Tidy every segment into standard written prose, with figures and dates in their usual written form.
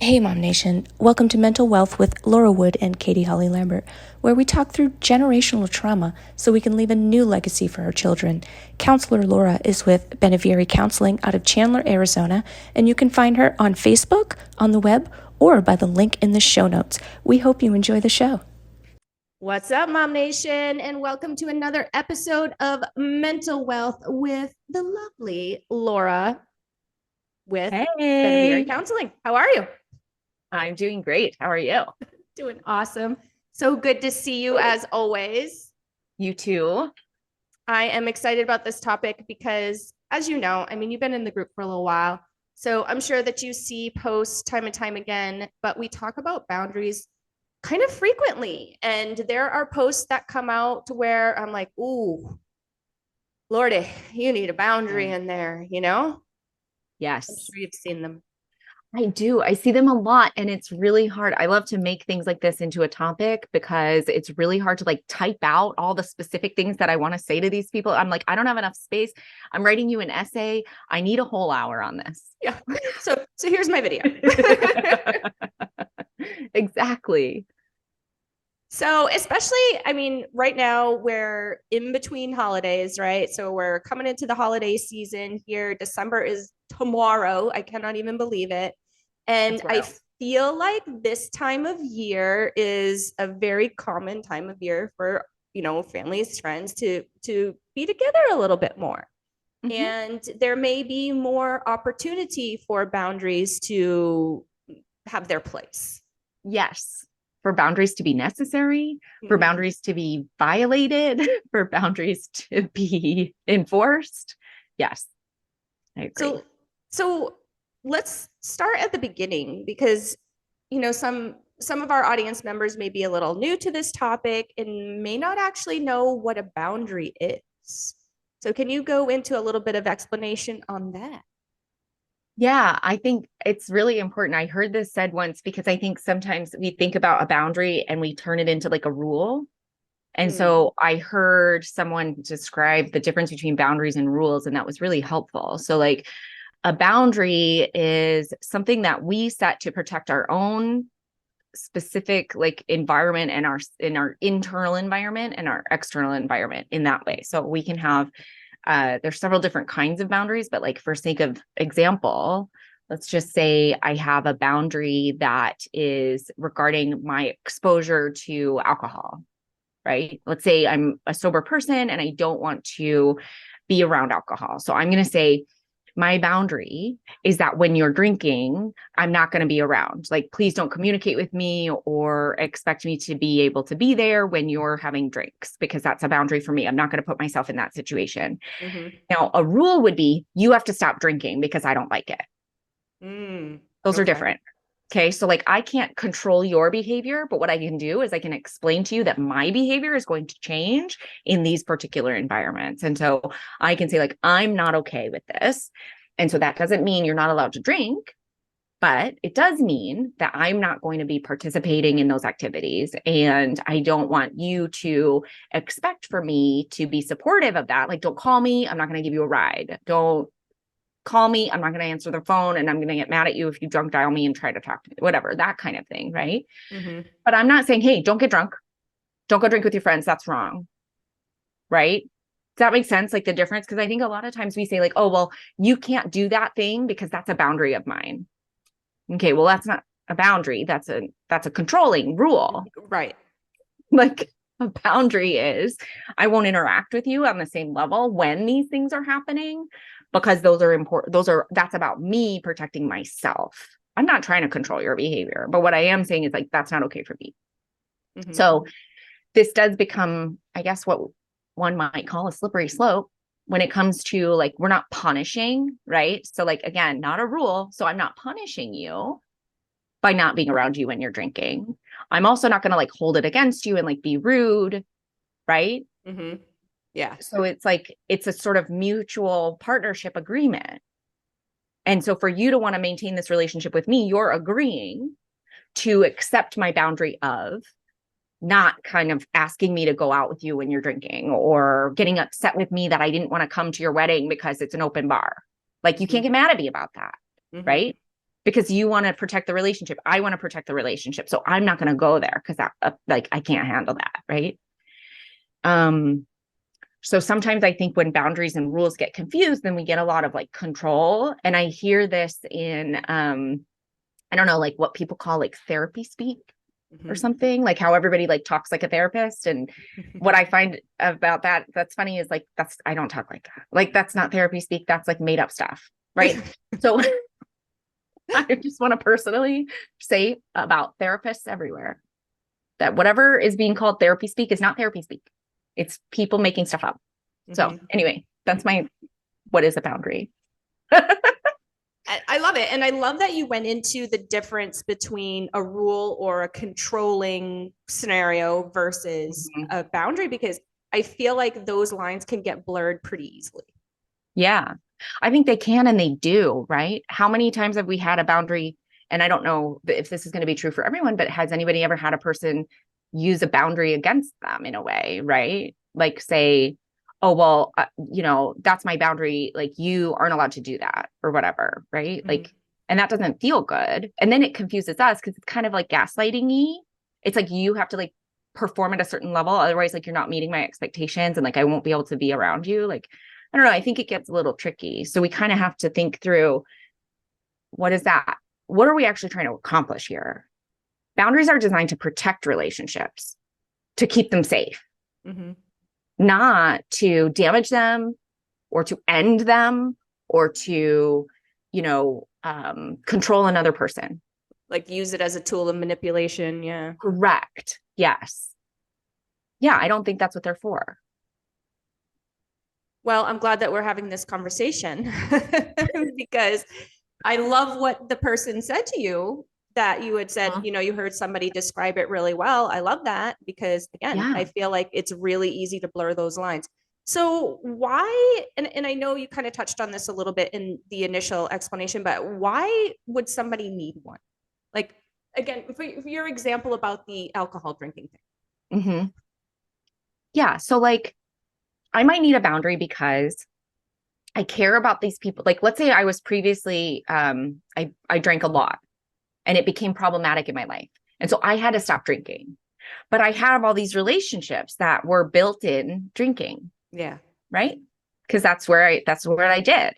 Hey, MOMnation. Welcome to Mental Wealth with Laura Wood and Katie Holly Lambert, where we talk through generational trauma so we can leave a new legacy for our children. Counselor Laura is with Benevieri Counseling out of Chandler, Arizona, and you can find her on Facebook, on the web, or by the link in the show notes. We hope you enjoy the show. What's up, MOMnation, and welcome to another episode of Mental Wealth with the lovely Laura with Benevieri Counseling. How are you? I'm doing great. How are you? Doing awesome. So good to see you as always. You too. I am excited about this topic because, as you know, you've been in the group for a little while. So I'm sure that you see posts time and time again, but we talk about boundaries kind of frequently. And there are posts that come out where I'm like, ooh, Lordy, you need a boundary in there, you know? Yes. I'm sure you've seen them. I do. I see them a lot and it's really hard. I love to make things like this into a topic because it's really hard to like type out all the specific things that I want to say to these people. I'm like, I don't have enough space. I'm writing you an essay. I need a whole hour on this. Yeah. So here's my video. Exactly. So especially, right now we're in between holidays, right? So we're coming into the holiday season here. December is tomorrow. I cannot even believe it. And I feel like this time of year is a very common time of year for, families, friends to be together a little bit more. Mm-hmm. And there may be more opportunity for boundaries to have their place. Yes. For boundaries to be necessary, for boundaries to be violated, for boundaries to be enforced. Yes, I agree. So let's start at the beginning because, some of our audience members may be a little new to this topic and may not actually know what a boundary is. So can you go into a little bit of explanation on that? Yeah, I think it's really important. I heard this said once because I think sometimes we think about a boundary and we turn it into like a rule. And so I heard someone describe the difference between boundaries and rules, and that was really helpful. So like a boundary is something that we set to protect our own specific like environment and our internal environment and our external environment in that way. So we can have there's several different kinds of boundaries, but like for sake of example, let's just say I have a boundary that is regarding my exposure to alcohol, right? Let's say I'm a sober person and I don't want to be around alcohol. So I'm going to say, my boundary is that when you're drinking, I'm not going to be around. Like, please don't communicate with me or expect me to be able to be there when you're having drinks, because that's a boundary for me. I'm not going to put myself in that situation. Mm-hmm. Now, a rule would be you have to stop drinking because I don't like it. Those are different. Okay. So like I can't control your behavior, but what I can do is I can explain to you that my behavior is going to change in these particular environments. And so I can say like, I'm not okay with this. And so that doesn't mean you're not allowed to drink, but it does mean that I'm not going to be participating in those activities. And I don't want you to expect for me to be supportive of that. Like, don't call me. I'm not going to give you a ride. Don't call me. I'm not going to answer the phone, and I'm going to get mad at you if you drunk dial me and try to talk to me, whatever, that kind of thing. Right. Mm-hmm. But I'm not saying, hey, don't get drunk. Don't go drink with your friends. That's wrong. Right. Does that make sense? Like the difference? Because I think a lot of times we say like, oh, well, you can't do that thing because that's a boundary of mine. Okay. Well, that's not a boundary. That's a controlling rule. Right. Like a boundary is I won't interact with you on the same level when these things are happening, because those are important. That's about me protecting myself. I'm not trying to control your behavior, but what I am saying is like, that's not okay for me. Mm-hmm. So this does become, I guess, what one might call a slippery slope when it comes to like, we're not punishing, right? So like, again, not a rule. So I'm not punishing you by not being around you when you're drinking. I'm also not going to like hold it against you and like be rude, right? Mm-hmm. Yeah. So it's like, it's a sort of mutual partnership agreement. And so for you to want to maintain this relationship with me, you're agreeing to accept my boundary of not kind of asking me to go out with you when you're drinking, or getting upset with me that I didn't want to come to your wedding because it's an open bar. Like, you can't get mad at me about that. Mm-hmm. Right. because you want to protect the relationship. I want to protect the relationship. So I'm not going to go there because like I can't handle that. Right. So sometimes I think when boundaries and rules get confused, then we get a lot of like control. And I hear this in, I don't know, like what people call like therapy speak or something, like how everybody like talks like a therapist. And what I find about that, that's funny is like, I don't talk like that. Like, that's not therapy speak. That's like made up stuff. Right. So I just want to personally say about therapists everywhere that whatever is being called therapy speak is not therapy speak. It's people making stuff up. So anyway, that's what is a boundary? I love it. And I love that you went into the difference between a rule or a controlling scenario versus a boundary, because I feel like those lines can get blurred pretty easily. Yeah, I think they can and they do, right? How many times have we had a boundary? And I don't know if this is going to be true for everyone, but has anybody ever had a person use a boundary against them in a way, right? Like say, oh, well, that's my boundary. Like you aren't allowed to do that or whatever, right? Like, and that doesn't feel good. And then it confuses us because it's kind of like gaslighting-y. It's like you have to like perform at a certain level. Otherwise, like you're not meeting my expectations and like I won't be able to be around you. Like, I don't know. I think it gets a little tricky. So we kind of have to think through, what is that? What are we actually trying to accomplish here? Boundaries are designed to protect relationships, to keep them safe, not to damage them or to end them or to, control another person. Like use it as a tool of manipulation. Yeah. Correct. Yes. Yeah. I don't think that's what they're for. Well, I'm glad that we're having this conversation because I love what the person said to you, that you had said, you heard somebody describe it really well. I love that because again, I feel like it's really easy to blur those lines. So why, and I know you kind of touched on this a little bit in the initial explanation, but why would somebody need one? Like, again, for your example about the alcohol drinking thing. Yeah. So like, I might need a boundary because I care about these people. Like, let's say I was previously, I drank a lot and it became problematic in my life. And so I had to stop drinking. But I have all these relationships that were built in drinking. Yeah. Right. Because that's what I did.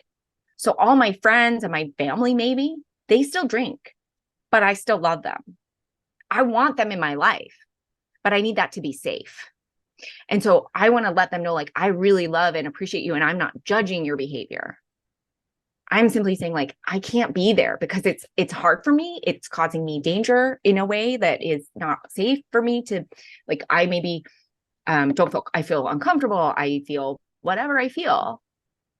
So all my friends and my family, maybe they still drink, but I still love them. I want them in my life, but I need that to be safe. And so I want to let them know, like, I really love and appreciate you. And I'm not judging your behavior. I'm simply saying like, I can't be there because it's hard for me. It's causing me danger in a way that is not safe for me to, like, I maybe I feel uncomfortable. I feel whatever I feel.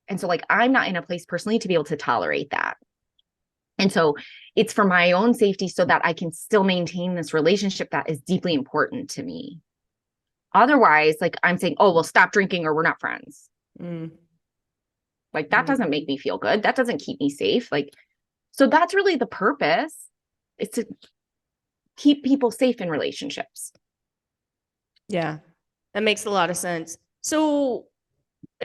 And so like, I'm not in a place personally to be able to tolerate that. And so it's for my own safety so that I can still maintain this relationship that is deeply important to me. Otherwise, like I'm saying, oh, well, stop drinking or we're not friends. Like that doesn't make me feel good. That doesn't keep me safe. Like, so that's really the purpose, is to keep people safe in relationships. Yeah, that makes a lot of sense. So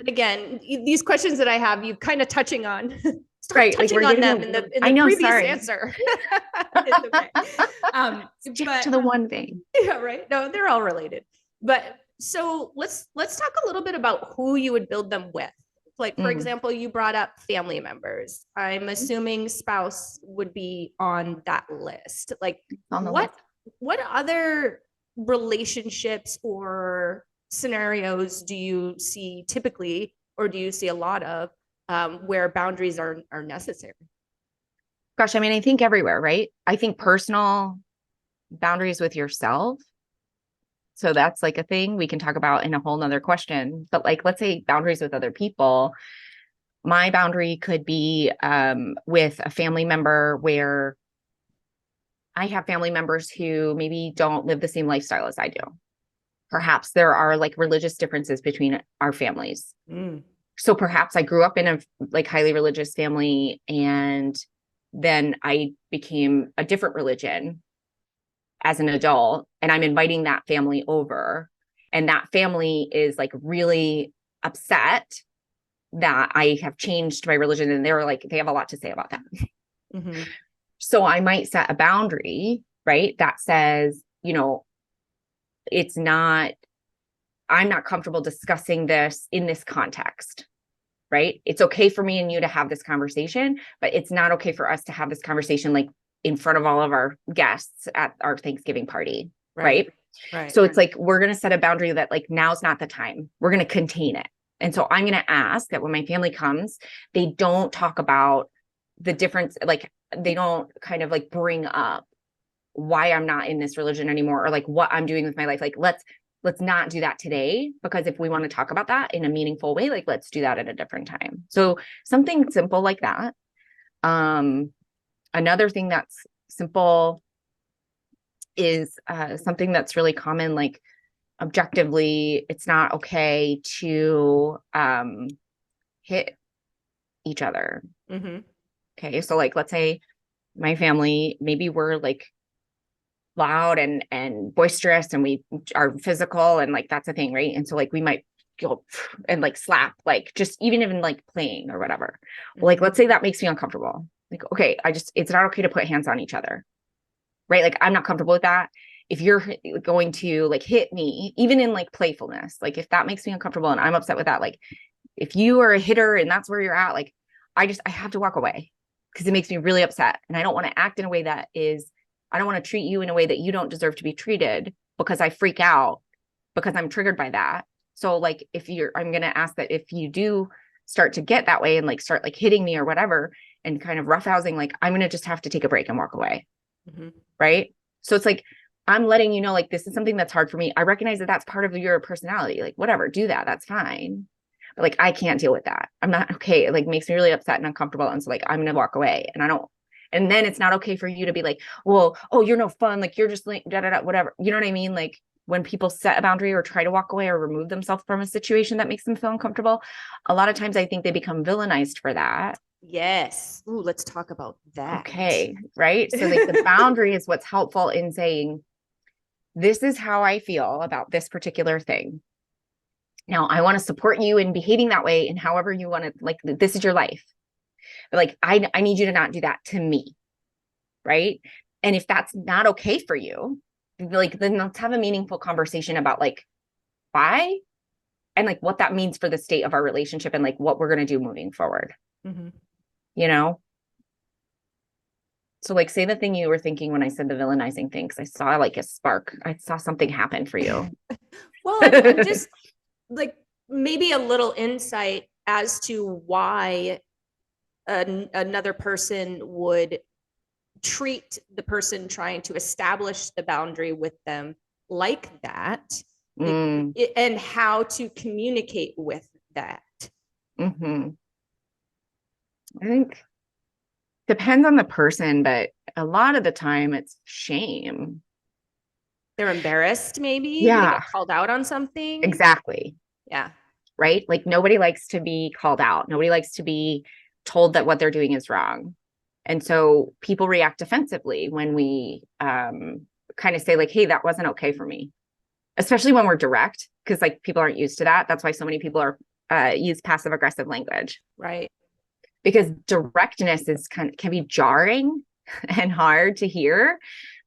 again, these questions that I have, you kind of touching on, start right, touching like on them in the previous answer. Okay. Stick to the one thing. Yeah, right. No, they're all related. But so let's talk a little bit about who you would build them with. Like, for example, you brought up family members. I'm assuming spouse would be on that list. Like, what other relationships or scenarios do you see typically, or do you see a lot of, where boundaries are necessary? Gosh, I mean, I think everywhere, right? I think personal boundaries with yourself. So that's like a thing we can talk about in a whole nother question. But like, let's say boundaries with other people. My boundary could be with a family member, where I have family members who maybe don't live the same lifestyle as I do. Perhaps there are like religious differences between our families. So perhaps I grew up in a like highly religious family, and then I became a different religion as an adult, and I'm inviting that family over, and that family is like really upset that I have changed my religion, and they're like, they have a lot to say about that. So I might set a boundary, right? That says, it's not, I'm not comfortable discussing this in this context, right? It's okay for me and you to have this conversation, but it's not okay for us to have this conversation like in front of all of our guests at our Thanksgiving party, right? Right. So it's like, we're going to set a boundary that like, now's not the time. We're going to contain it. And so I'm going to ask that when my family comes, they don't talk about the difference. Like they don't kind of like bring up why I'm not in this religion anymore, or like what I'm doing with my life. Like, let's not do that today, because if we want to talk about that in a meaningful way, like let's do that at a different time. So something simple like that. Another thing that's simple is something that's really common, like objectively, it's not okay to hit each other. Mm-hmm. Okay. So like, let's say my family, maybe we're like loud and boisterous and we are physical and like, that's a thing. Right. And so like, we might go and like slap, like just even like playing or whatever. Well, like, let's say that makes me uncomfortable. Like, okay, it's not okay to put hands on each other. Right. Like, I'm not comfortable with that. If you're going to like hit me, even in like playfulness, like if that makes me uncomfortable and I'm upset with that, like if you are a hitter and that's where you're at, like I have to walk away because it makes me really upset. And I don't want to act in a way I don't want to treat you in a way that you don't deserve to be treated, because I freak out because I'm triggered by that. So like, I'm going to ask that if you do start to get that way and like start like hitting me or whatever and kind of roughhousing, like I'm going to just have to take a break and walk away. Mm-hmm. Right. So it's like, I'm letting you know, like, this is something that's hard for me. I recognize that that's part of your personality. Like, whatever, do that. That's fine. But like, I can't deal with that. I'm not okay. It like makes me really upset and uncomfortable. And so like, I'm going to walk away, and then it's not okay for you to be like, well, oh, you're no fun. Like, you're just like, whatever. You know what I mean? Like when people set a boundary or try to walk away or remove themselves from a situation that makes them feel uncomfortable, a lot of times I think they become villainized for that. Yes. Ooh, let's talk about that. Okay. Right. So like the boundary is what's helpful in saying, this is how I feel about this particular thing. Now, I want to support you in behaving that way and however you want to, like, this is your life. But like, I need you to not do that to me. Right. And if that's not okay for you, like, then let's have a meaningful conversation about like why and like what that means for the state of our relationship and like what we're going to do moving forward. Mm-hmm. You know? So like, say the thing you were thinking when I said the villainizing thing, because I saw like a spark. I saw something happen for you. Well, I'm just like maybe a little insight as to why another person would treat the person trying to establish the boundary with them like that, like, and how to communicate with that. Mm-hmm. I think depends on the person, but a lot of the time it's shame. They're embarrassed, maybe they Yeah, got called out on something. exactly. Yeah. Right. Like nobody likes to be called out. Nobody likes to be told that what they're doing is wrong. And so people react defensively when we kind of say like, hey, that wasn't okay for me, especially when we're direct, because like people aren't used to that. That's why so many people are use passive aggressive language. Right. Because directness can be jarring and hard to hear.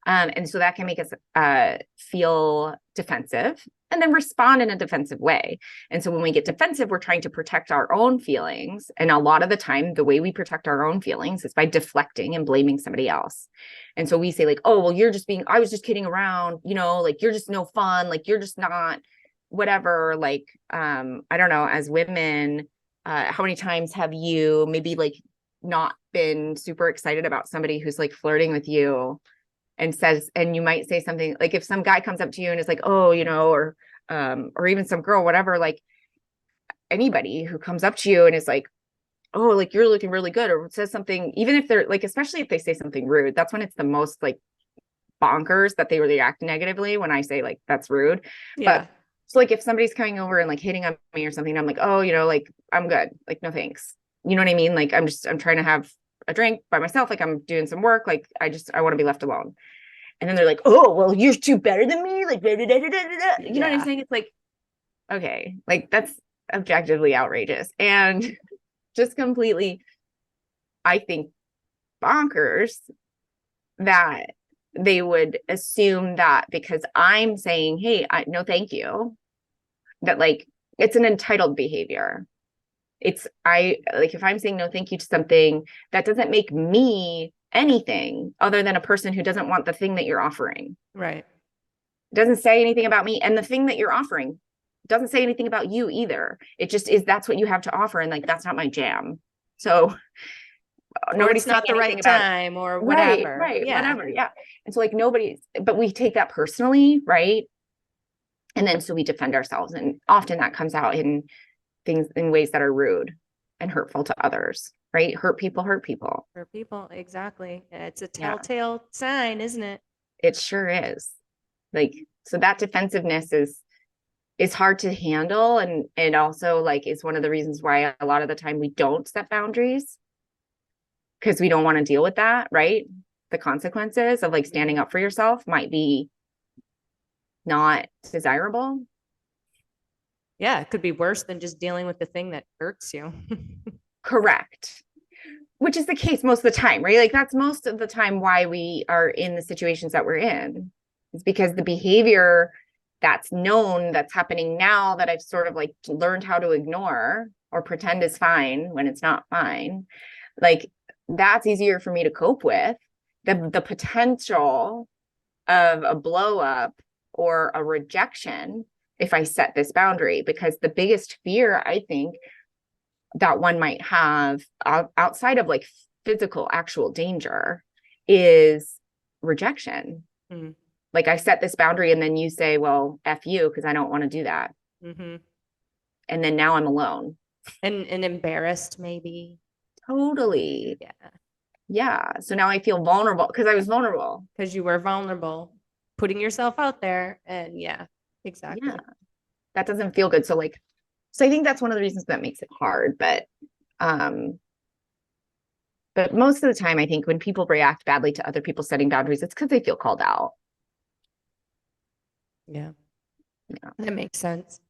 And so that can make us feel defensive and then respond in a defensive way. And so when we get defensive, we're trying to protect our own feelings. And a lot of the time, the way we protect our own feelings is by deflecting and blaming somebody else. And so we say like, oh, well, I was just kidding around, like you're just no fun. Like you're just not whatever. Like, I don't know, as women, how many times have you maybe like not been super excited about somebody who's like flirting with you and you might say something like, if some guy comes up to you and is like, oh, or even some girl, whatever, like anybody who comes up to you and is like, oh, like you're looking really good, or says something, even if they're like, especially if they say something rude, that's when it's the most like bonkers that they react negatively when I say like, that's rude. Yeah. But so like if somebody's coming over and like hitting on me or something, I'm like, oh, like I'm good. Like, no, thanks. You know what I mean? Like, I'm trying to have a drink by myself. Like I'm doing some work. Like I want to be left alone. And then they're like, oh, well, you're too better than me. Like, da, da, da, da, da, da. You know what I'm saying? It's like, okay, like that's objectively outrageous and just completely, I think, bonkers. that they would assume that because I'm saying, hey, no, thank you, that like it's an entitled behavior. It's I like if I'm saying no thank you to something, that doesn't make me anything other than a person who doesn't want the thing that you're offering. Right. It doesn't say anything about me, and the thing that you're offering doesn't say anything about you either. It just is that's what you have to offer, and like that's not my jam. So Or nobody's it's saying not the anything right about time or right, whatever. right, Yeah. whatever. Yeah. And so like nobody's, but we take that personally, right? And then so we defend ourselves. And often that comes out in things in ways that are rude and hurtful to others, right? Hurt people hurt people. For people, exactly. It's a Yeah, telltale sign, isn't it? it sure is. Like, so that defensiveness is hard to handle. And also like is one of the reasons why a lot of the time we don't set boundaries because we don't want to deal with that, right? The consequences of like standing up for yourself might be not desirable. Yeah, it could be worse than just dealing with the thing that irks you. Correct. Which is the case most of the time, right? Like that's most of the time why we are in the situations that we're in. It's because the behavior that's known that's happening now that I've sort of like learned how to ignore or pretend is fine when it's not fine. Like that's easier for me to cope with. The potential of a blow up or a rejection if I set this boundary, because the biggest fear I think that one might have outside of like physical actual danger is rejection. Mm-hmm. Like I set this boundary and then you say, well, F you, because I don't want to do that. Mm-hmm. And then now I'm alone. And embarrassed, maybe. Totally. Yeah. Yeah. So now I feel vulnerable because I was vulnerable. Because you were vulnerable, putting yourself out there. And yeah, exactly. Yeah. That doesn't feel good. So like, so I think that's one of the reasons that makes it hard. Um, but most of the time, I think when people react badly to other people setting boundaries, it's because they feel called out. Yeah. Yeah. That makes sense.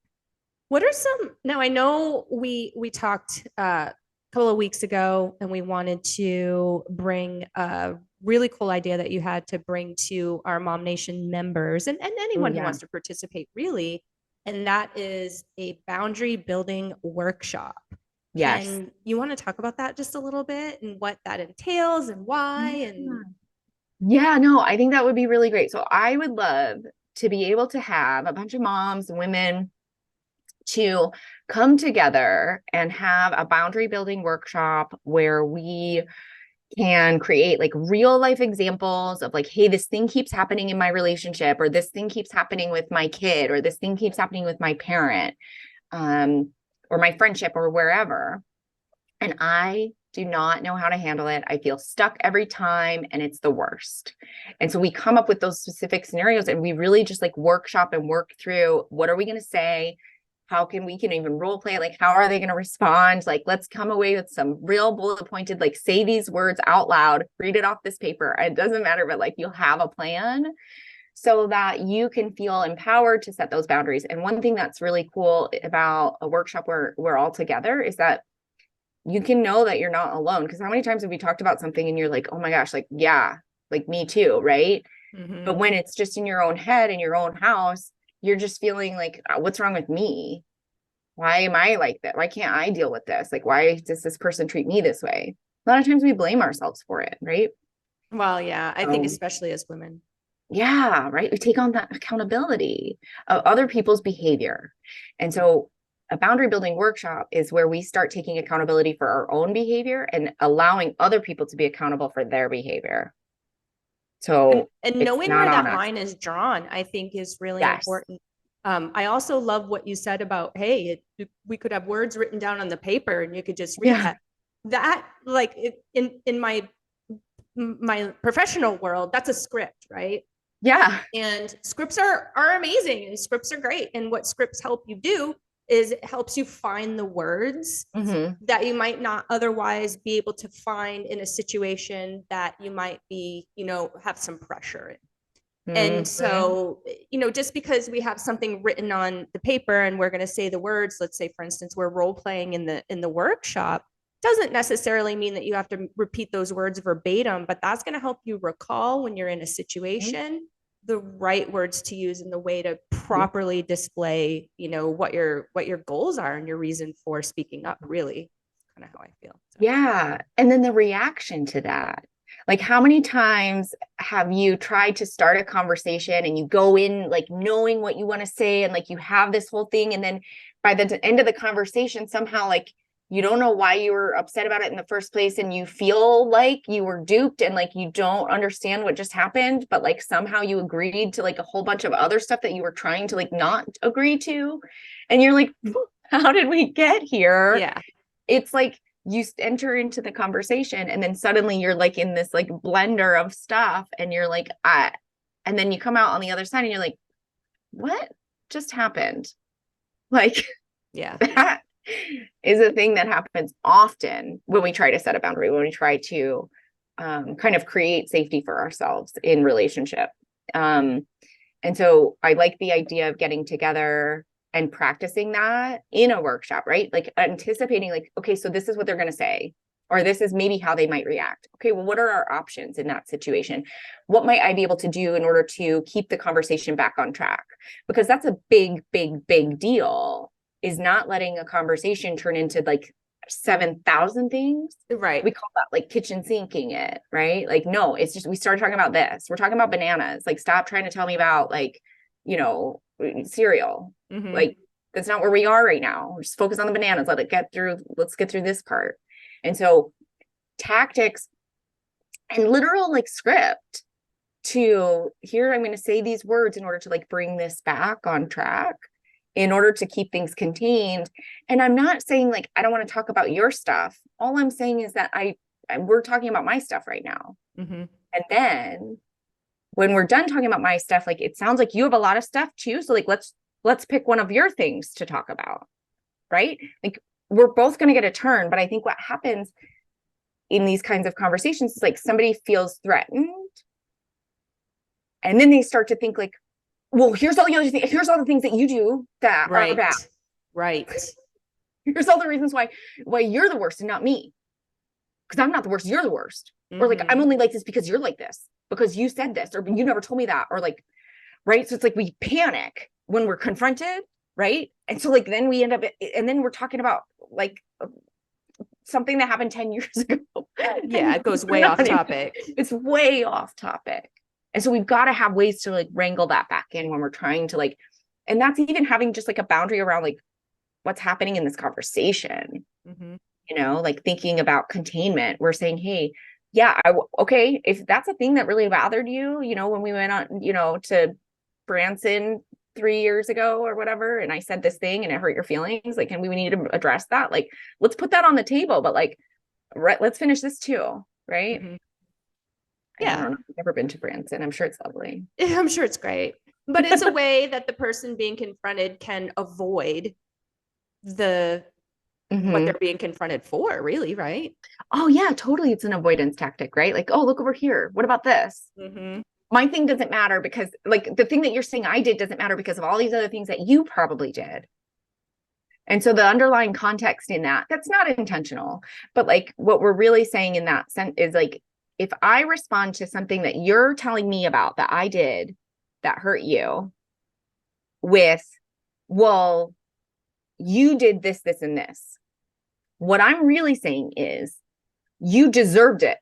What are some now I know we talked a couple of weeks ago and we wanted to bring a really cool idea that you had to bring to our MOMnation members and Oh, anyone who yeah. wants to participate really, and that is a boundary building workshop. Yes. Can you want to talk about that just a little bit and what that entails and why Yeah. and Yeah, no, I think that would be really great. So I would love to be able to have a bunch of moms and women to come together and have a boundary building workshop where we can create like real life examples of like, hey, this thing keeps happening in my relationship, or this thing keeps happening with my kid, or this thing keeps happening with my parent, um, or my friendship, or wherever. And I do not know how to handle it. I feel stuck every time and it's the worst. And so we come up with those specific scenarios and we really just like workshop and work through what are we going to say? How can we can even role play it? Like, how are they going to respond? Like, let's come away with some real bullet pointed, like say these words out loud, read it off this paper. It doesn't matter, but like you'll have a plan so that you can feel empowered to set those boundaries. And one thing that's really cool about a workshop where we're all together is that you can know that you're not alone. Because how many times have we talked about something and you're like, oh my gosh, like, yeah, like me too, right? mm-hmm. But when it's just in your own head, in your own house, you're just feeling like, what's wrong with me? Why am I like that? Why can't I deal with this? Like, why does this person treat me this way? A lot of times we blame ourselves for it, right? Well, yeah, I think especially as women. Yeah, right. We take on that accountability of other people's behavior. And so a boundary building workshop is where we start taking accountability for our own behavior and allowing other people to be accountable for their behavior. So And it's knowing not where on that us. line is drawn, I think is really Yes. important. I also love what you said about, hey, we could have words written down on the paper and you could just read Yeah. that. That like in my professional world, that's a script, right? Yeah. And scripts are amazing and scripts are great. And what scripts help you do is it helps you find the words Mm-hmm. that you might not otherwise be able to find in a situation that you might be, have some pressure in. And Mm-hmm. so, just because we have something written on the paper and we're going to say the words, let's say, for instance, we're role playing in the workshop, doesn't necessarily mean that you have to repeat those words verbatim, but that's going to help you recall when you're in a situation the right words to use and the way to properly display, what your goals are and your reason for speaking up. Really, kind of how I feel. So. Yeah. And then the reaction to that. Like, how many times have you tried to start a conversation and you go in like knowing what you want to say and like you have this whole thing, and then by the end of the conversation, somehow like you don't know why you were upset about it in the first place, and you feel like you were duped and like you don't understand what just happened, but like somehow you agreed to like a whole bunch of other stuff that you were trying to like not agree to, and you're like, how did we get here? Yeah. It's like you enter into the conversation and then suddenly you're like in this like blender of stuff, and you're like, and then you come out on the other side and you're like, what just happened? Like, yeah, that is a thing that happens often when we try to set a boundary, when we try to kind of create safety for ourselves in relationship. And so I like the idea of getting together and practicing that in a workshop, right? Like anticipating like, okay, so this is what they're going to say, or this is maybe how they might react. Okay, well, what are our options in that situation? What might I be able to do in order to keep the conversation back on track? Because that's a big, big, big deal, is not letting a conversation turn into like 7,000 things. right. We call that like kitchen sinking it, right? Like, no, it's just, we started talking about this. We're talking about bananas. Like, stop trying to tell me about like, cereal. Like, that's not where we are right now. Just focus on the bananas. Let's get through this part. And so tactics and literal like script to here, I'm going to say these words in order to like bring this back on track, in order to keep things contained. And I'm not saying like, I don't want to talk about your stuff. All I'm saying is that we're talking about my stuff right now. And then when we're done talking about my stuff, like, it sounds like you have a lot of stuff too. So like, let's pick one of your things to talk about. Right? Like, we're both going to get a turn. But I think what happens in these kinds of conversations is like somebody feels threatened. And then they start to think like, well, here's all the other things. Here's all the things that you do that are bad. Right. Here's all the reasons why you're the worst and not me. Because I'm not the worst. You're the worst. Or like, I'm only like this because you're like this, because you said this, or you never told me that, or like, right. So it's like we panic when we're confronted. Right. And so like, then we end up, and then we're talking about like something that happened 10 years ago. Yeah. It goes way off topic. It's way off topic. And so we've got to have ways to like wrangle that back in when we're trying to like, and that's even having just like a boundary around like what's happening in this conversation, like thinking about containment. We're saying, hey, yeah, okay, if that's a thing that really bothered you, when we went on, to Branson 3 years ago or whatever, and I said this thing and it hurt your feelings, like, and we need to address that. Like, let's put that on the table, but like, right, let's finish this too. Right. Yeah. I don't know. I've never been to Branson. I'm sure it's lovely. I'm sure it's great, but it's a way that the person being confronted can avoid what they're being confronted for, really, right? Oh yeah, totally. It's an avoidance tactic, right? Like, oh, look over here. What about this? My thing doesn't matter because like the thing that you're saying I did doesn't matter because of all these other things that you probably did. And so the underlying context in that's not intentional, but like what we're really saying in that sense is like, if I respond to something that you're telling me about that I did that hurt you with, well, you did this, this, and this. What I'm really saying is you deserved it.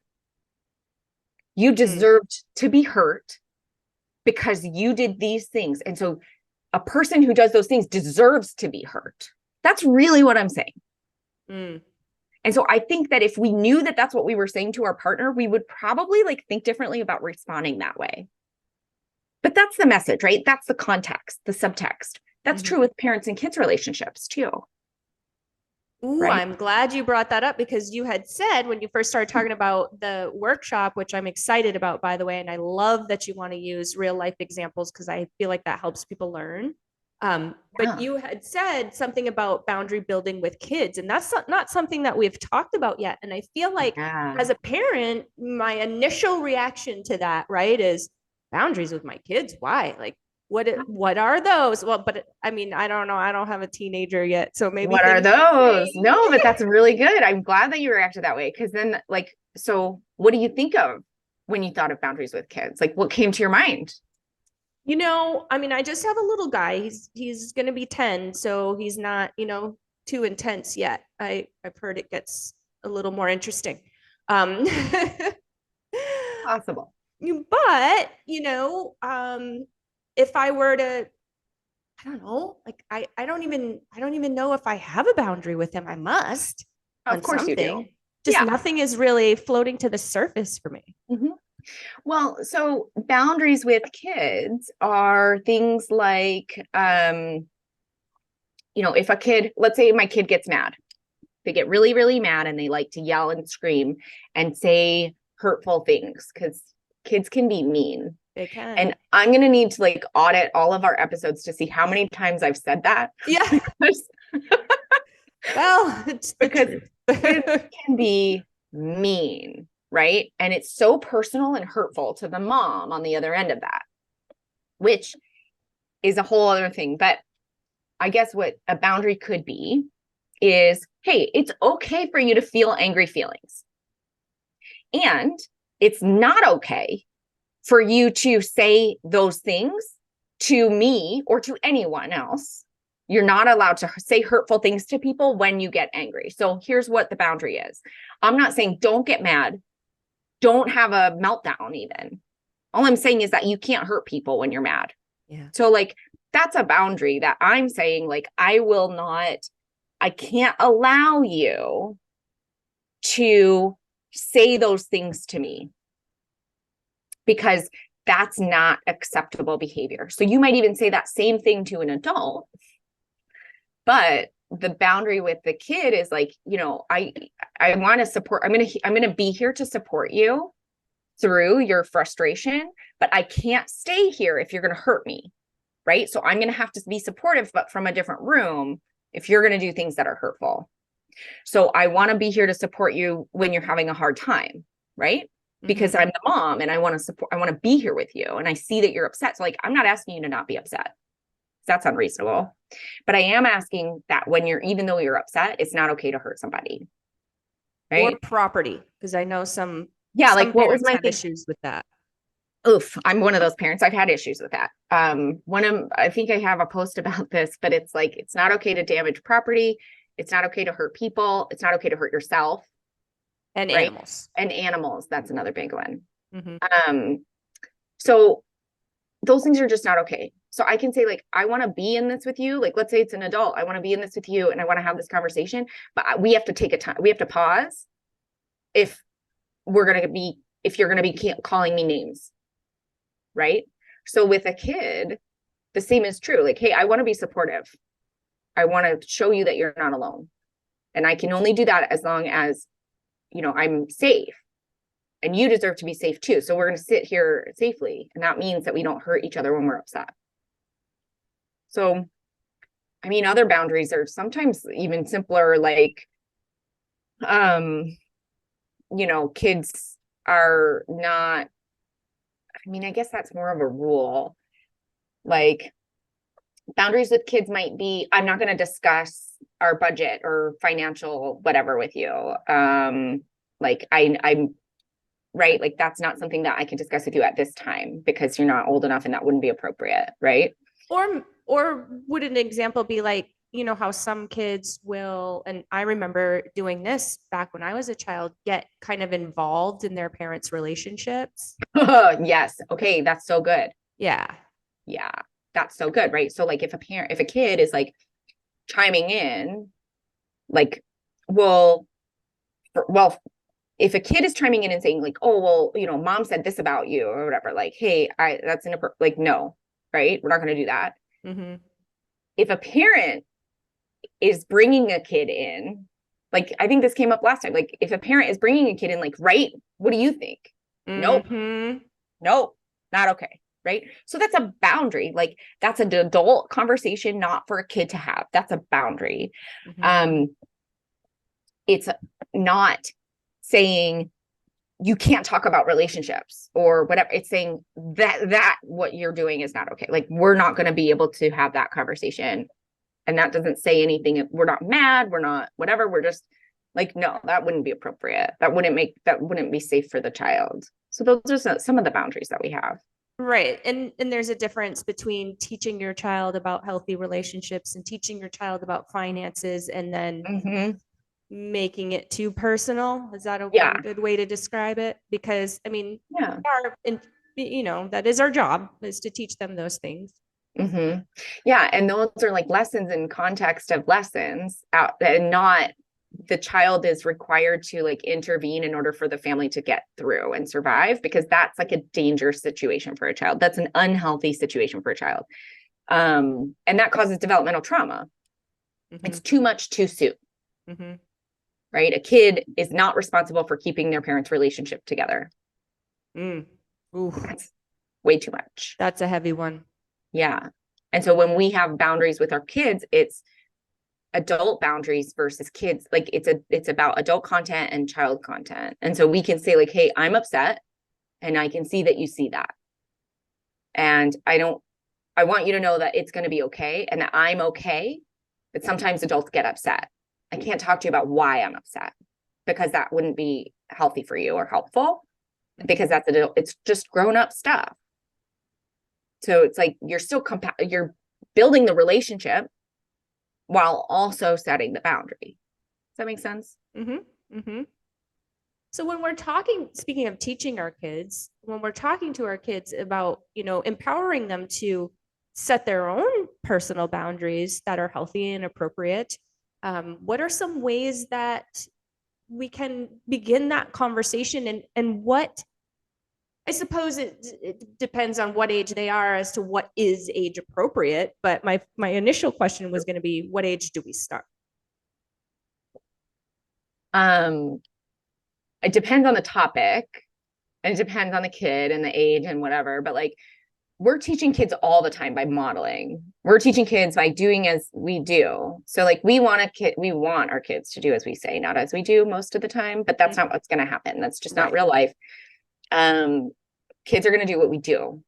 You deserved to be hurt because you did these things. And so a person who does those things deserves to be hurt. That's really what I'm saying. And so I think that if we knew that that's what we were saying to our partner, we would probably like think differently about responding that way. But that's the message, right? That's the context, the subtext. That's true with parents and kids relationships too. Ooh, right? I'm glad you brought that up because you had said when you first started talking about the workshop, which I'm excited about, by the way, and I love that you want to use real life examples because I feel like that helps people learn. But you had said something about boundary building with kids, and that's not something that we've talked about yet. And I feel like as a parent, my initial reaction to that, right, is boundaries with my kids. Why? Like, what are those? Well, but I mean, I don't know. I don't have a teenager yet, so maybe What are things those? change. No, but that's really good. I'm glad that you reacted that way. Because then, like, so what do you think of when you thought of boundaries with kids? Like, what came to your mind? I mean, I just have a little guy. He's gonna be 10, so he's not, too intense yet. I've heard it gets a little more interesting. Um, Possible. but if I were to, I don't know, like I don't even know if I have a boundary with him. I must Of on course you do. something. Just Yeah. nothing is really floating to the surface for me. Mhm. Well, so boundaries with kids are things like, if a kid, let's say my kid gets mad, they get really, really mad and they like to yell and scream and say hurtful things because kids can be mean. They can. And I'm going to need to like audit all of our episodes to see how many times I've said that. Yeah. because, Well, it's the because truth. kids can be mean, right? And it's so personal and hurtful to the mom on the other end of that, which is a whole other thing. But I guess what a boundary could be is, hey, it's okay for you to feel angry feelings. And it's not okay for you to say those things to me or to anyone else. You're not allowed to say hurtful things to people when you get angry. So here's what the boundary is. I'm not saying don't get mad. Don't have a meltdown even. All I'm saying is that you can't hurt people when you're mad. Yeah. So like, that's a boundary that I'm saying, like, I can't allow you to say those things to me because that's not acceptable behavior. So you might even say that same thing to an adult, but the boundary with the kid is like, I want to support, I'm going to be here to support you through your frustration, but I can't stay here if you're going to hurt me. Right. So I'm going to have to be supportive, but from a different room if you're going to do things that are hurtful. So I want to be here to support you when you're having a hard time. Right. Because I'm the mom and I want to be here with you. And I see that you're upset. So like, I'm not asking you to not be upset. That's unreasonable. But I am asking that even though you're upset, it's not okay to hurt somebody. Right. Or property. Because I know some like what was my have issues with that. Oof, I'm one of those parents. I've had issues with that. I think I have a post about this, but it's like, it's not okay to damage property. It's not okay to hurt people. It's not okay to hurt yourself. And right? Animals. And animals. That's another big one. So those things are just not okay. So I can say like, I want to be in this with you. Like, let's say it's an adult. I want to be in this with you and I want to have this conversation, but we have to take a time. We have to pause if you're going to be calling me names. Right. So with a kid, the same is true. Like, hey, I want to be supportive. I want to show you that you're not alone. And I can only do that as long as, I'm safe. And you deserve to be safe too. So we're going to sit here safely. And that means that we don't hurt each other when we're upset. So, I mean, other boundaries are sometimes even simpler, like, kids are not, I mean, I guess that's more of a rule. Like boundaries with kids might be, I'm not going to discuss our budget or financial whatever with you. Like I'm right. Like that's not something that I can discuss with you at this time because you're not old enough and that wouldn't be appropriate. Right. Or would an example be like, how some kids will, and I remember doing this back when I was a child, get kind of involved in their parents' relationships. Yes. Okay. That's so good. Yeah. Yeah. That's so good. Right. So like if a kid is like chiming in, like, if a kid is chiming in and saying like, oh, well, mom said this about you or whatever, like, hey, that's like, no, right. We're not going to do that. If a parent is bringing a kid in, like, I think this came up last time. Like if a parent is bringing a kid in, like, right, what do you think? Nope, not okay. Right. So that's a boundary. Like that's an adult conversation, not for a kid to have. That's a boundary. It's not saying you can't talk about relationships or whatever. It's saying that what you're doing is not okay. Like, we're not going to be able to have that conversation. And that doesn't say anything. We're not mad. We're not whatever. We're just like, no, that wouldn't be appropriate. That wouldn't be safe for the child. So those are some of the boundaries that we have. Right. And there's a difference between teaching your child about healthy relationships and teaching your child about finances and then Mm-hmm. making it too personal. Is that a Yeah. good way to describe it? Because I mean, Yeah. that is our job, is to teach them those things. Mm-hmm. Yeah. And those are like lessons in context of lessons out, and not the child is required to like intervene in order for the family to get through and survive, because that's like a dangerous situation for a child. That's an unhealthy situation for a child. And that causes developmental trauma. Mm-hmm. It's too much too soon. Mm-hmm. Right? A kid is not responsible for keeping their parents' relationship together. That's way too much. That's a heavy one. Yeah. And so when we have boundaries with our kids, it's adult boundaries versus kids. Like, it's about adult content and child content. And so we can say like, hey, I'm upset and I can see that you see that. And I want you to know that it's going to be okay and that I'm okay. But sometimes adults get upset. I can't talk to you about why I'm upset, because that wouldn't be healthy for you or helpful, because it's just grown up stuff. So it's like you're building the relationship while also setting the boundary. Does that make sense? Mm-hmm. Mm-hmm. So when we're speaking of teaching our kids, when we're talking to our kids about, empowering them to set their own personal boundaries that are healthy and appropriate, what are some ways that we can begin that conversation, and what, I suppose it depends on what age they are as to what is age appropriate, but my initial question was going to be, what age do we start? It depends on the topic, and it depends on the kid and the age and whatever, but like, we're teaching kids all the time by modeling. We're teaching kids by doing as we do. So like, we want our kids to do as we say, not as we do most of the time, but that's not what's going to happen. That's just not real life. Kids are going to do what we do.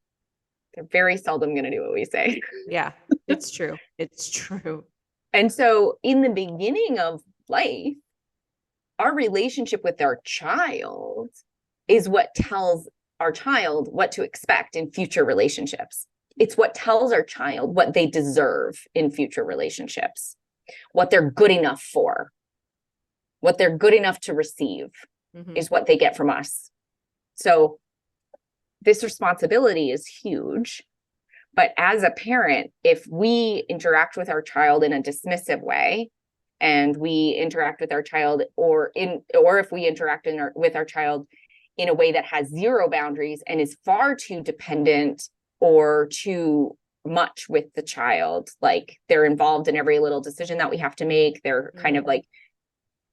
They're very seldom going to do what we say. Yeah, it's true. It's true. And so in the beginning of life, our relationship with our child is what tells our child what to expect in future relationships. It's what tells our child what they deserve in future relationships, what they're good enough for, what they're good enough to receive is what they get from us. So this responsibility is huge. But as a parent, if we interact with our child in a dismissive way, and we interact with our child, or if we interact with our child in a way that has zero boundaries and is far too dependent or too much with the child, like they're involved in every little decision that we have to make, they're kind of like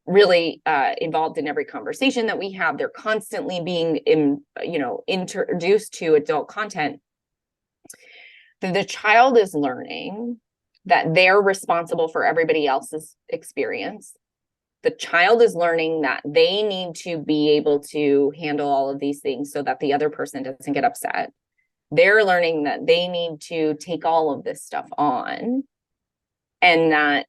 really involved in every conversation that we have, they're constantly being introduced to adult content, the child is learning that they're responsible for everybody else's experience. The child is learning that they need to be able to handle all of these things so that the other person doesn't get upset. They're learning that they need to take all of this stuff on, and that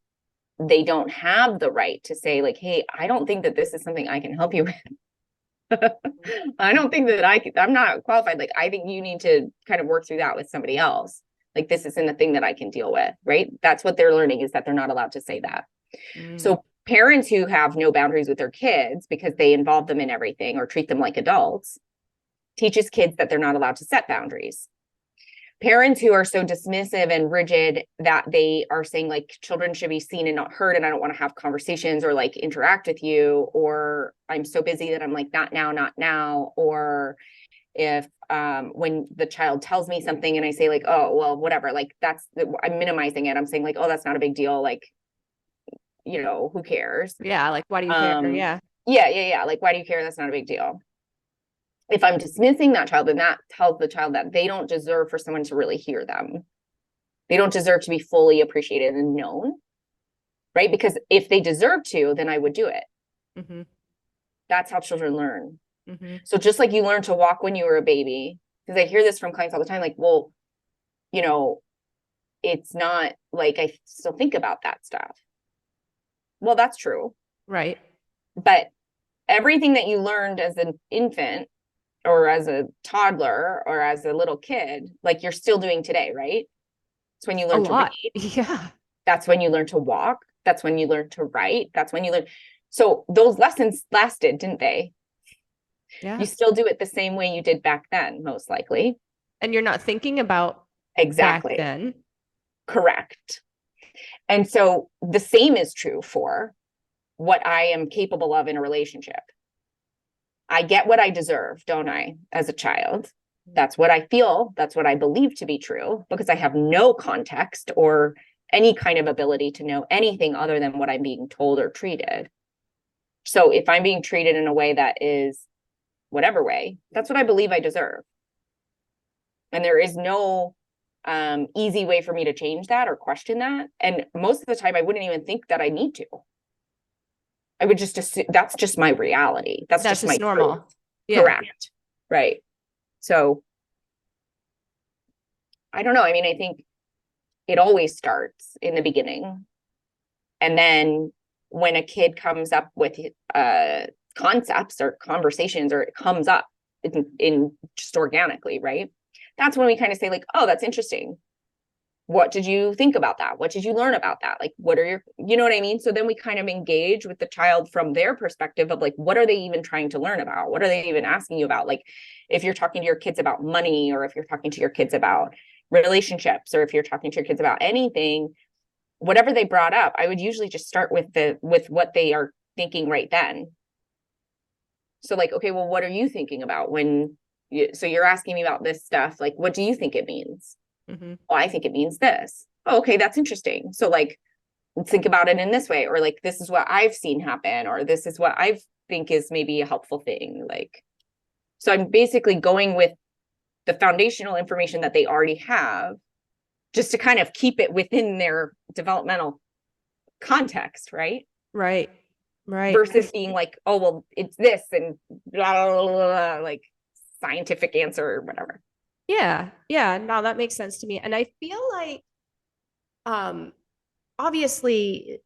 they don't have the right to say like, hey, I don't think that this is something I can help you with. I don't think that I'm not qualified. Like, I think you need to kind of work through that with somebody else. Like, this isn't a thing that I can deal with, right? That's what they're learning, is that they're not allowed to say that. So parents who have no boundaries with their kids because they involve them in everything or treat them like adults teaches kids that they're not allowed to set boundaries. Parents who are so dismissive and rigid that they are saying like, children should be seen and not heard, and I don't want to have conversations or like interact with you, or I'm so busy that I'm like, not now. Or if when the child tells me something and I say like, oh, well, whatever, like I'm minimizing it. I'm saying like, oh, that's not a big deal. Like, who cares? Yeah. Like, why do you care? Yeah. Yeah. Like, why do you care? That's not a big deal. If I'm dismissing that child, then that tells the child that they don't deserve for someone to really hear them. They don't deserve to be fully appreciated and known, right? Because if they deserve to, then I would do it. That's how children learn. Mm-hmm. So just like you learned to walk when you were a baby, because I hear this from clients all the time, like, well, you know, it's not like I still think about that stuff. Well, that's true. Right. But everything that you learned as an infant or as a toddler or as a little kid, like you're still doing today, right? It's when you A learn to read. lot. Yeah. That's when you learn to walk. That's when you learn to write. That's when you learn. So those lessons lasted, didn't they? Yeah. You still do it the same way you did back then, most likely. And you're not thinking about back Exactly. then. Correct. And so the same is true for what I am capable of in a relationship. I get what I deserve, don't I, as a child? That's what I feel. That's what I believe to be true because I have no context or any kind of ability to know anything other than what I'm being told or treated. So if I'm being treated in a way that is whatever way, that's what I believe I deserve. And there is no easy way for me to change that or question that. And most of the time, I wouldn't even think that I need to. I would just assume that's just my reality. That's just my normal. truth. Yeah. Correct. Right. So I don't know. I mean, I think it always starts in the beginning. And then when a kid comes up with concepts or conversations, or it comes up in just organically, right? That's when we kind of say like, oh, that's interesting. What did you think about that? What did you learn about that? Like, what are your, you know what I mean? So then we kind of engage with the child from their perspective of like, what are they even trying to learn about? What are they even asking you about? Like, if you're talking to your kids about money, or if you're talking to your kids about relationships, or if you're talking to your kids about anything, whatever they brought up, I would usually just start with what they are thinking right then. So like, okay, well, what are you thinking about when so you're asking me about this stuff, like, what do you think it means? Mm-hmm. Well, I think it means this. Oh, okay, that's interesting. So like, let's think about it in this way, or like, this is what I've seen happen, or this is what I think is maybe a helpful thing. Like, so I'm basically going with the foundational information that they already have, just to kind of keep it within their developmental context, right? Right. Right. Versus being like, oh, well, it's this and blah, blah, blah, blah, like scientific answer or whatever. Yeah. Yeah. No, that makes sense to me. And I feel like um obviously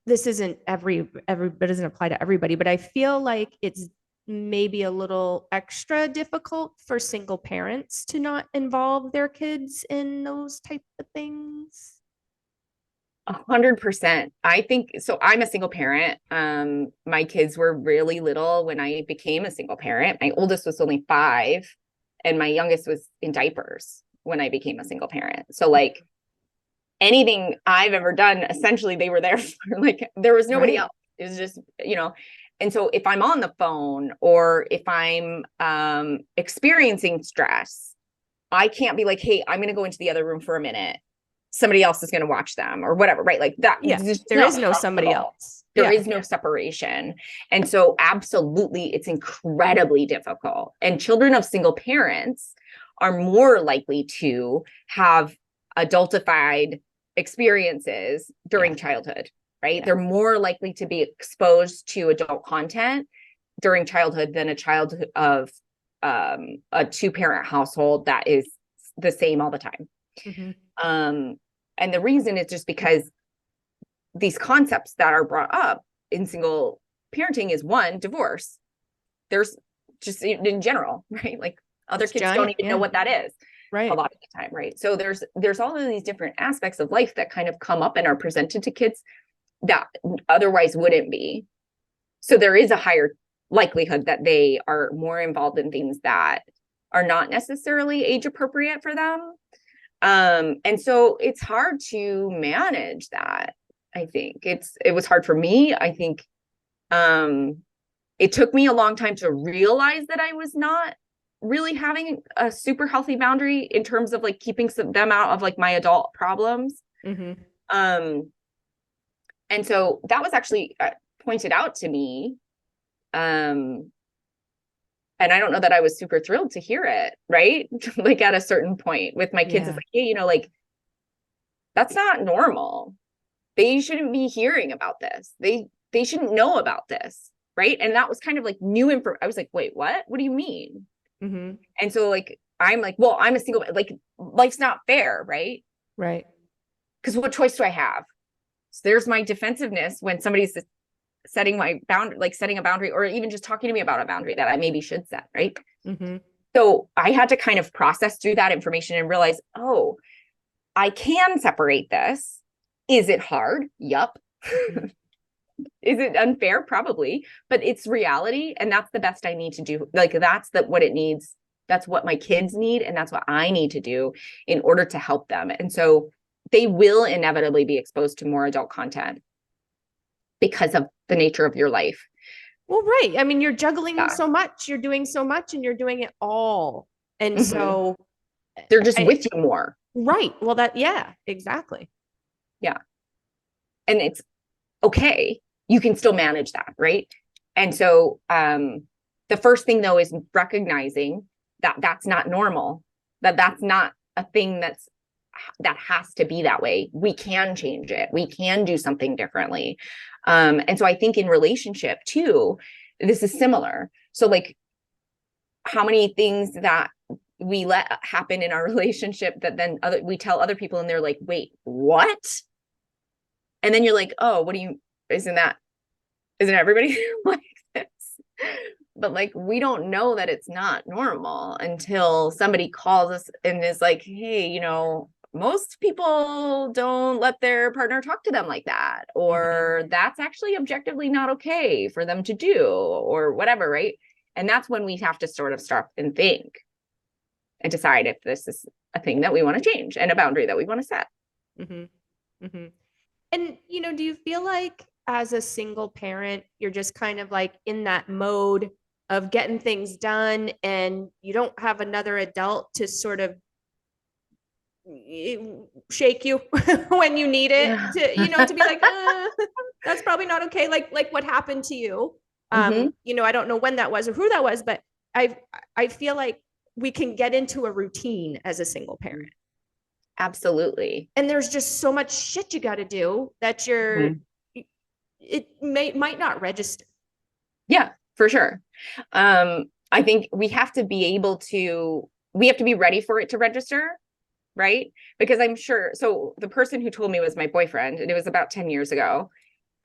this isn't every it doesn't apply to everybody, but I feel like it's maybe a little extra difficult for single parents to not involve their kids in those type of things. 100%. I think so. I'm a single parent. My kids were really little when I became a single parent. My oldest was only 5, and my youngest was in diapers when I became a single parent. So like anything I've ever done, essentially they were there for. Like there was nobody else. It was just, and so if I'm on the phone or if I'm experiencing stress, I can't be like, hey, I'm going to go into the other room for a minute. Somebody else is going to watch them or whatever, right? Like that. Yeah, there is no somebody else. There is no separation. And so absolutely, it's incredibly difficult. And children of single parents are more likely to have adultified experiences during childhood, right? They're more likely to be exposed to adult content during childhood than a child of a 2-parent household that is the same all the time. Mm-hmm. And the reason is just because these concepts that are brought up in single parenting is one, divorce. There's just in general, right? Like other kids don't even know what that is a lot of the time, right? So there's all of these different aspects of life that kind of come up and are presented to kids that otherwise wouldn't be. So there is a higher likelihood that they are more involved in things that are not necessarily age appropriate for them. And so it's hard to manage that. I think it was hard for me. I think it took me a long time to realize that I was not really having a super healthy boundary in terms of like keeping them out of like my adult problems. Mm-hmm. And so that was actually pointed out to me. And I don't know that I was super thrilled to hear it, right? Like at a certain point with my kids, it's like, hey, like, that's not normal. They shouldn't be hearing about this. They shouldn't know about this. right? And that was kind of like new info. I was like, wait, what do you mean? Mm-hmm. And so like, I'm like, well, I'm a single, like life's not fair, right? Right. Because what choice do I have? So there's my defensiveness when somebody's setting my boundary, like setting a boundary, or even just talking to me about a boundary that I maybe should set, right? Mm-hmm. So I had to kind of process through that information and realize, oh, I can separate this. Is it hard? Yup. Is it unfair? Probably, but it's reality. And that's the best I need to do. Like that's what it needs. That's what my kids need. And that's what I need to do in order to help them. And so they will inevitably be exposed to more adult content because of the nature of your life. Well, right. I mean, you're juggling Yeah. so much, you're doing so much, and you're doing it all. And so they're just with you more. right. Well, yeah, exactly. Yeah. And it's okay. You can still manage that, right? And so the first thing though is recognizing that that's not normal, that that's not a thing that has to be that way. We can change it. We can do something differently. And so I think in relationship too, this is similar. So like how many things that we let happen in our relationship that then we tell other people and they're like, wait, what? And then you're like, oh, what do you, isn't everybody like this? But like, we don't know that it's not normal until somebody calls us and is like, hey, most people don't let their partner talk to them like that, or that's actually objectively not okay for them to do, or whatever, right? And that's when we have to sort of stop and think and decide if this is a thing that we want to change and a boundary that we want to set. Mm-hmm. Mm-hmm. And, do you feel like as a single parent, you're just kind of like in that mode of getting things done and you don't have another adult to sort of shake you when you need it to be like, that's probably not okay. Like what happened to you. I don't know when that was or who that was, but I feel like we can get into a routine as a single parent. Absolutely. And there's just so much shit you got to do that it might not register. Yeah, for sure. I think we have to be ready for it to register, right? Because I'm sure, so the person who told me was my boyfriend, and it was about 10 years ago,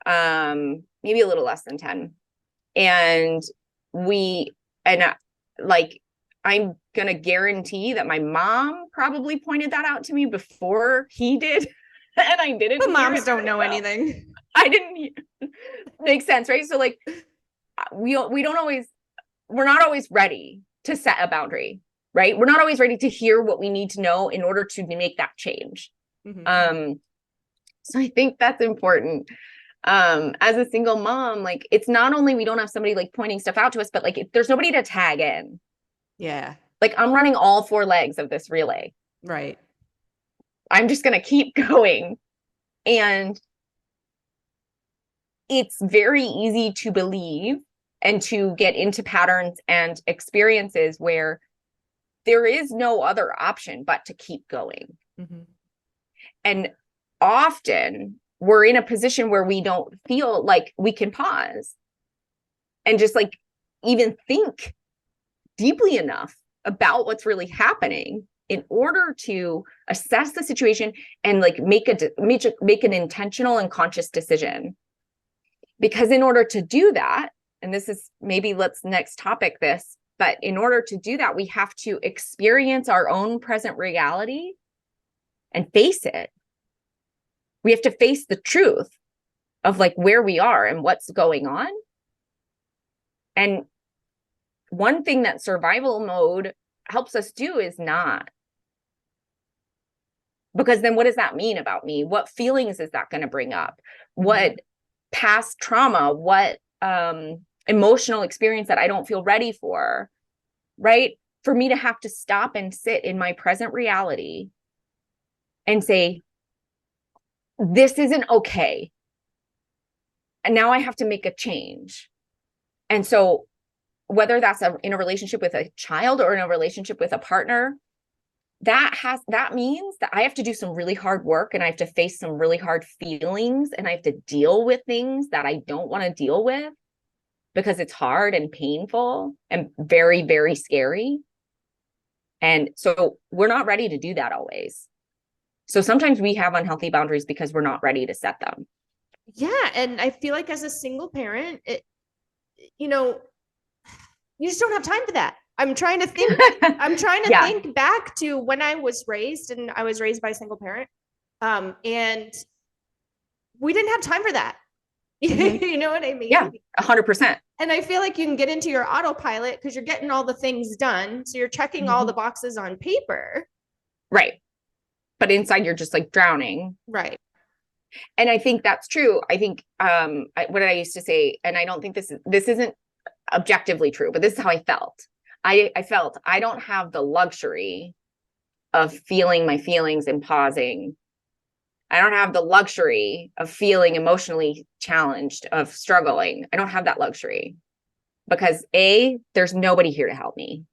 maybe a little less than 10. And I'm going to guarantee that my mom probably pointed that out to me before he did. And I didn't. But moms don't know anything. I didn't. Make sense, right? So like, we're not always ready to set a boundary, right? We're not always ready to hear what we need to know in order to make that change. Mm-hmm. So I think that's important. As a single mom, like it's not only we don't have somebody like pointing stuff out to us, but like there's nobody to tag in. Yeah. Like I'm running all 4 legs of this relay. Right. I'm just going to keep going. And it's very easy to believe and to get into patterns and experiences where there is no other option but to keep going. Mm-hmm. And often we're in a position where we don't feel like we can pause and just like even think deeply enough about what's really happening in order to assess the situation and like make an intentional and conscious decision. Because in order to do that, and this is maybe let's next topic this, but in order to do that, we have to experience our own present reality and face it. We have to face the truth of like where we are and what's going on. And one thing that survival mode helps us do is not. Because then what does that mean about me? What feelings is that going to bring up? What past trauma? What emotional experience that I don't feel ready for, right? For me to have to stop and sit in my present reality and say, this isn't okay. And now I have to make a change. And so whether that's in a relationship with a child or in a relationship with a partner, that means that I have to do some really hard work and I have to face some really hard feelings and I have to deal with things that I don't want to deal with. because it's hard and painful and very, very scary. And so we're not ready to do that always. So sometimes we have unhealthy boundaries because we're not ready to set them. Yeah. And I feel like as a single parent, you know, you just don't have time for that. I'm trying to think, Yeah. think back to when I was raised, and I was raised by a single parent. And we didn't have time for that. Mhm. You know what I mean? Yeah, 100%. And I feel like you can get into your autopilot because you're getting all the things done. So you're checking all the boxes on paper. Right. But inside you're just like drowning. Right. And I think that's true. I think what I used to say, and I don't think this isn't objectively true, but this is how I felt. I felt I don't have the luxury of feeling my feelings and pausing. I don't have the luxury of feeling emotionally challenged, of struggling. I don't have that luxury because A, there's nobody here to help me.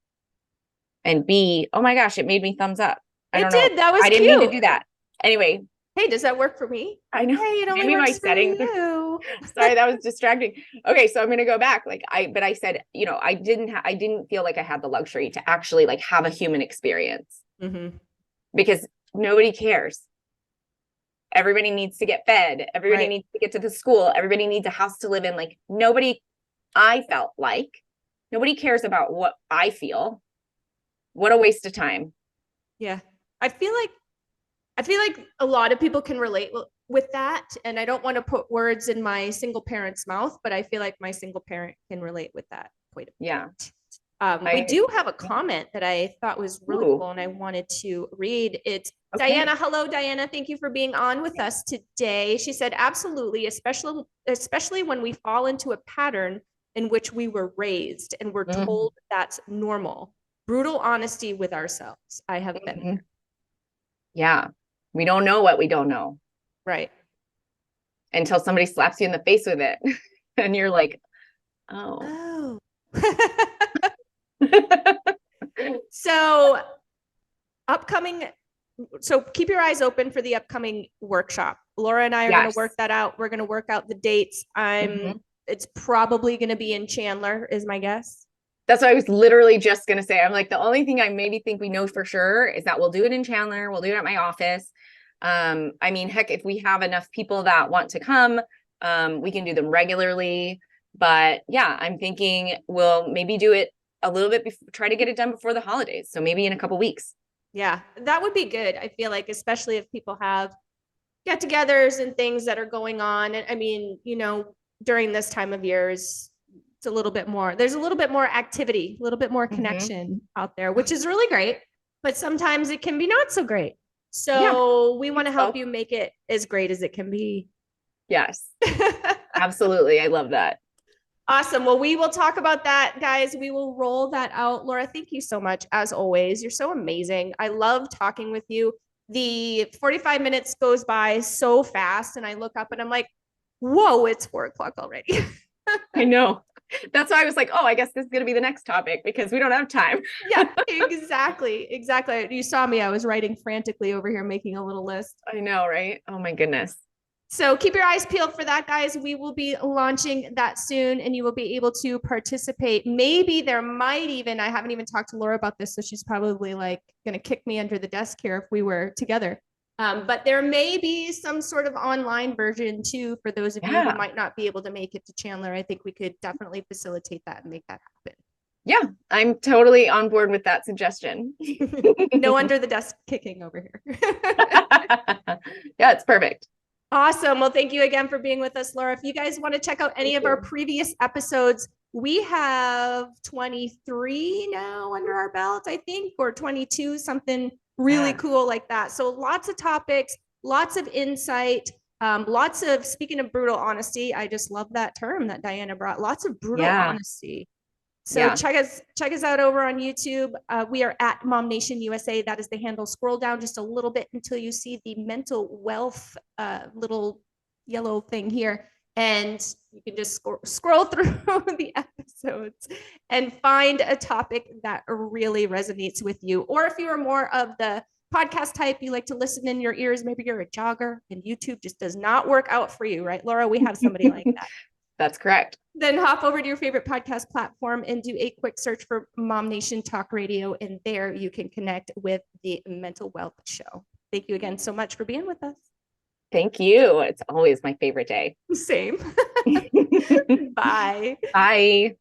And B, oh my gosh, it made me thumbs up. I don't know. That was I didn't mean to do that. Anyway. Hey, does that work for me? I know. Hey, it only Maybe works my settings. for you. Sorry, that was distracting. Okay, so I'm going to go back. But I said, I didn't feel like I had the luxury to actually like have a human experience because nobody cares. Everybody needs to get fed. Everybody needs to get to the school. Everybody needs a house to live in. Like I felt like nobody cares about what I feel. What a waste of time. Yeah. I feel like a lot of people can relate with that. And I don't want to put words in my single parent's mouth, but I feel like my single parent can relate with that quite a bit. Yeah. We do have a comment that I thought was really cool and I wanted to read. It's Diana. Hello, Diana. Thank you for being on with us today. She said, absolutely, especially when we fall into a pattern in which we were raised and we're told that's normal. Brutal honesty with ourselves. I have been there. Yeah. We don't know what we don't know. Right. Until somebody slaps you in the face with it. And you're like, oh. So keep your eyes open for the upcoming workshop. Laura and I are going to work that out. We're going to work out the dates. It's probably going to be in Chandler is my guess. That's what I was literally just going to say. I'm like, the only thing I maybe think we know for sure is that we'll do it in Chandler. We'll do it at my office. I mean, heck, if we have enough people that want to come, we can do them regularly. But yeah, I'm thinking we'll maybe do it a little bit before, try to get it done before the holidays. So maybe in a couple weeks. Yeah, that would be good. I feel like, especially if people have get-togethers and things that are going on. And I mean, during this time of year it's a little bit more, there's a little bit more activity, a little bit more connection out there, which is really great. But sometimes it can be not so great. So we want to help you make it as great as it can be. Yes, absolutely. I love that. Awesome. Well, we will talk about that, guys. We will roll that out. Laura, thank you so much. As always, you're so amazing. I love talking with you. The 45 minutes goes by so fast and I look up and I'm like, whoa, it's 4:00 already. I know. That's why I was like, oh, I guess this is going to be the next topic because we don't have time. Yeah, exactly. You saw me. I was writing frantically over here, making a little list. I know, right? Oh my goodness. So keep your eyes peeled for that, guys. We will be launching that soon and you will be able to participate. Maybe there might even, I haven't even talked to Laura about this, so she's probably like going to kick me under the desk here if we were together. But there may be some sort of online version too, for those of you who might not be able to make it to Chandler. I think we could definitely facilitate that and make that happen. Yeah, I'm totally on board with that suggestion. No under the desk kicking over here. Yeah, it's perfect. Awesome. Well, thank you again for being with us, Laura. If you guys want to check out any of our previous episodes, we have 23 now under our belt, I think, or 22, something really cool like that. So lots of topics, lots of insight, lots of, speaking of brutal honesty, I just love that term that Diana brought, lots of brutal honesty. So check us out over on YouTube. We are at MOMnation USA. That is the handle. Scroll down just a little bit until you see the mental wealth little yellow thing here. And you can just scroll through the episodes and find a topic that really resonates with you. Or if you are more of the podcast type, you like to listen in your ears, maybe you're a jogger and YouTube just does not work out for you, right, Laura? We have somebody like that. That's correct. then hop over to your favorite podcast platform and do a quick search for MOMnation Talk Radio. And there you can connect with the Mental Wealth Show. Thank you again so much for being with us. Thank you. It's always my favorite day. Same. Bye. Bye.